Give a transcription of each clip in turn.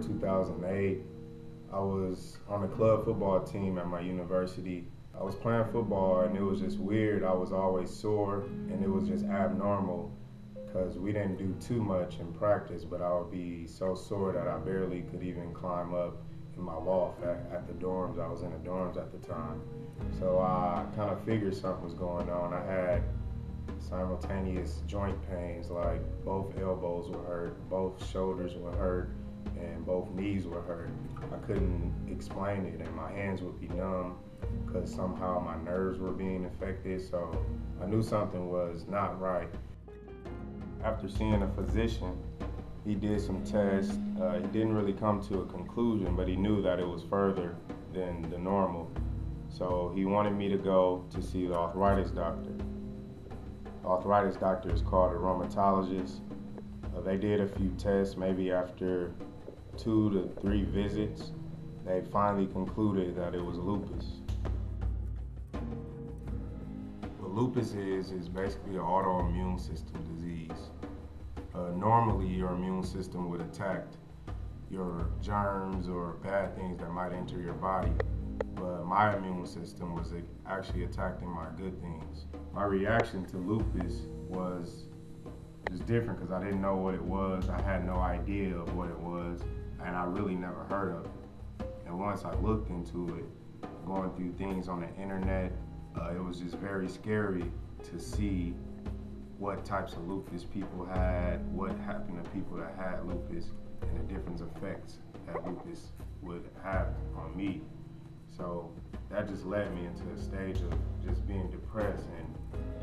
2008. I was on the club football team at my university. I was playing football and it was just weird. I was always sore and it was just abnormal because we didn't do too much in practice, but I would be so sore that I barely could even climb up in my loft at the dorms. I was in the dorms at the time. So I kind of figured something was going on. I had simultaneous joint pains, like both elbows were hurt, both shoulders were hurt, and both knees were hurt. I couldn't explain it, and my hands would be numb because somehow my nerves were being affected, so I knew something was not right. After seeing a physician, he did some tests. He didn't really come to a conclusion, but he knew that it was further than the normal. So he wanted me to go to see the arthritis doctor. The arthritis doctor is called a rheumatologist. They did a few tests, maybe after 2 to 3 visits, they finally concluded that it was lupus. What lupus is basically an autoimmune system disease. Normally your immune system would attack your germs or bad things that might enter your body, but my immune system was actually attacking my good things. My reaction to lupus was just different because I didn't know what it was. I had no idea of what it was, and I really never heard of it. And once I looked into it, going through things on the internet, it was just very scary to see what types of lupus people had, what happened to people that had lupus, and the different effects that lupus would have on me. So that just led me into a stage of just being depressed and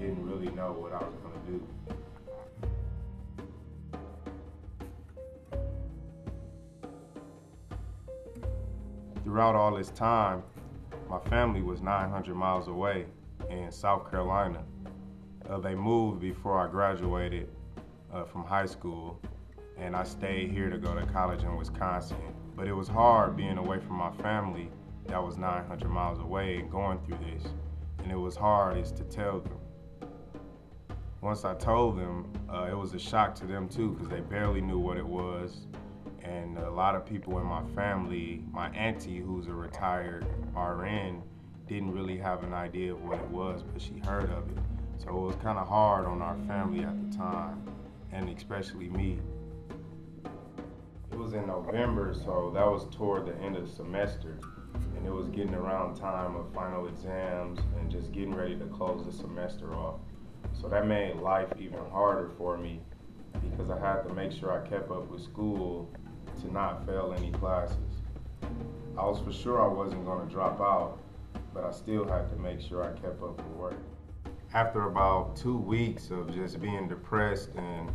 didn't really know what I was going to do. Throughout all this time, my family was 900 miles away in South Carolina. They moved before I graduated from high school, and I stayed here to go to college in Wisconsin. But it was hard being away from my family that was 900 miles away and going through this. And it was hard to tell them. Once I told them, it was a shock to them too, because they barely knew what it was. And a lot of people in my family, my auntie, who's a retired RN, didn't really have an idea of what it was, but she heard of it. So it was kind of hard on our family at the time, and especially me. It was in November, so that was toward the end of the semester, and it was getting around time of final exams and just getting ready to close the semester off. So that made life even harder for me because I had to make sure I kept up with school to not fail any classes. I was for sure I wasn't going to drop out, but I still had to make sure I kept up with work. After about 2 weeks of just being depressed and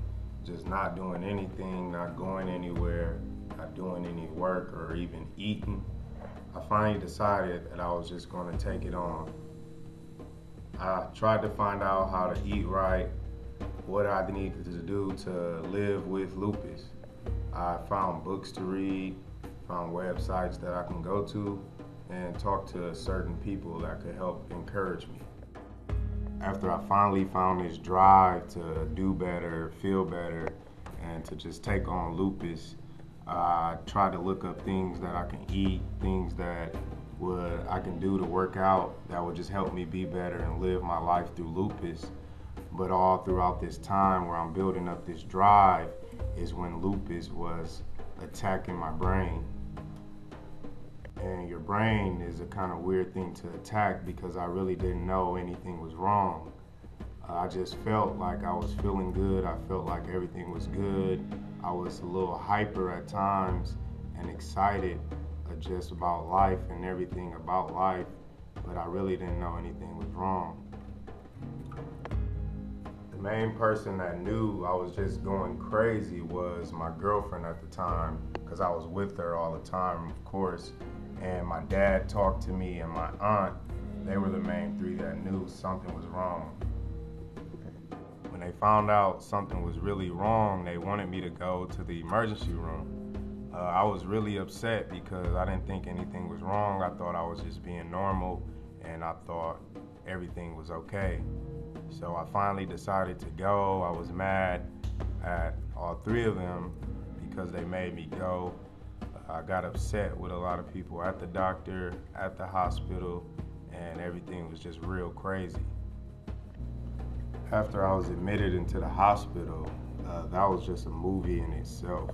just not doing anything, not going anywhere, not doing any work or even eating, I finally decided that I was just going to take it on. I tried to find out how to eat right, what I needed to do to live with lupus. I found books to read, found websites that I can go to, and talk to certain people that could help encourage me. After I finally found this drive to do better, feel better, and to just take on lupus, I tried to look up things that I can eat, things that I can do to work out that would just help me be better and live my life through lupus. But all throughout this time where I'm building up this drive is when lupus was attacking my brain. And your brain is a kind of weird thing to attack because I really didn't know anything was wrong. I just felt like I was feeling good. I felt like everything was good. I was a little hyper at times and excited just about life and everything about life, but I really didn't know anything was wrong. The main person that knew I was just going crazy was my girlfriend at the time, because I was with her all the time, of course. And my dad talked to me and my aunt. They were the main 3 that knew something was wrong. When they found out something was really wrong, they wanted me to go to the emergency room. I was really upset because I didn't think anything was wrong. I thought I was just being normal, and I thought everything was okay. So I finally decided to go. I was mad at all 3 of them because they made me go. I got upset with a lot of people at the doctor, at the hospital, and everything was just real crazy. After I was admitted into the hospital, that was just a movie in itself.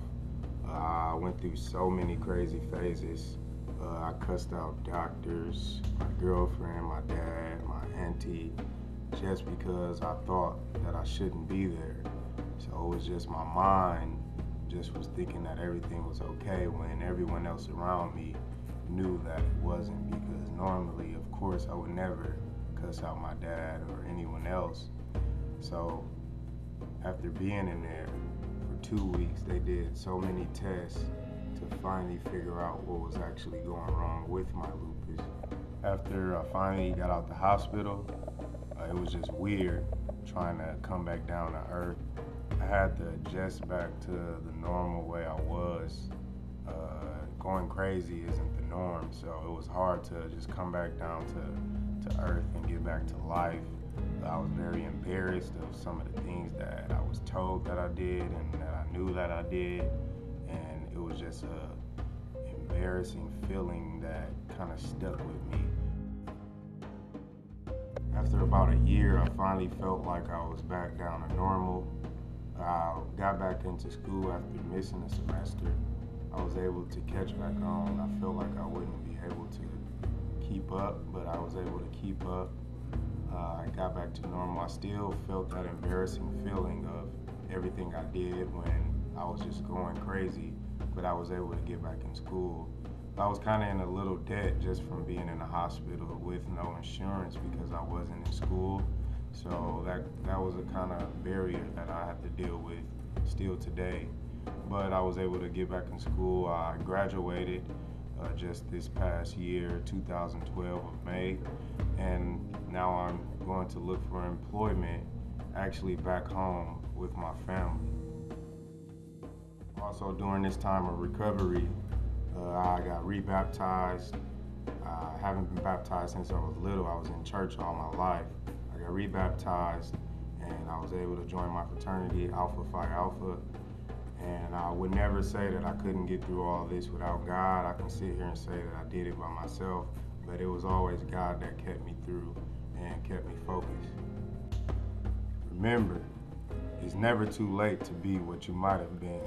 I went through so many crazy phases. I cussed out doctors, my girlfriend, my dad, my auntie, just because I thought that I shouldn't be there. So it was just my mind just was thinking that everything was okay when everyone else around me knew that it wasn't, because normally, of course, I would never cuss out my dad or anyone else. So after being in there for 2 weeks, they did so many tests to finally figure out what was actually going wrong with my lupus. After I finally got out the hospital, it was just weird trying to come back down to earth. I had to adjust back to the normal way I was. Going crazy isn't the norm, so it was hard to just come back down to earth and get back to life. I was very embarrassed of some of the things that I was told that I did and that I knew that I did, and it was just a embarrassing feeling that kind of stuck with me. After about a year, I finally felt like I was back down to normal. I got back into school after missing a semester. I was able to catch back on. I felt like I wouldn't be able to keep up, but I was able to keep up. I got back to normal. I still felt that embarrassing feeling of everything I did when I was just going crazy, but I was able to get back in school. I was kind of in a little debt just from being in the hospital with no insurance because I wasn't in school. So that was a kind of barrier that I have to deal with still today. But I was able to get back in school. I graduated just this past year, 2012 of May, and now I'm going to look for employment actually back home with my family. Also during this time of recovery, I got rebaptized. I haven't been baptized since I was little. I was in church all my life. I got rebaptized and I was able to join my fraternity, Alpha Phi Alpha. And I would never say that I couldn't get through all this without God. I can sit here and say that I did it by myself, but it was always God that kept me through and kept me focused. Remember, it's never too late to be what you might have been.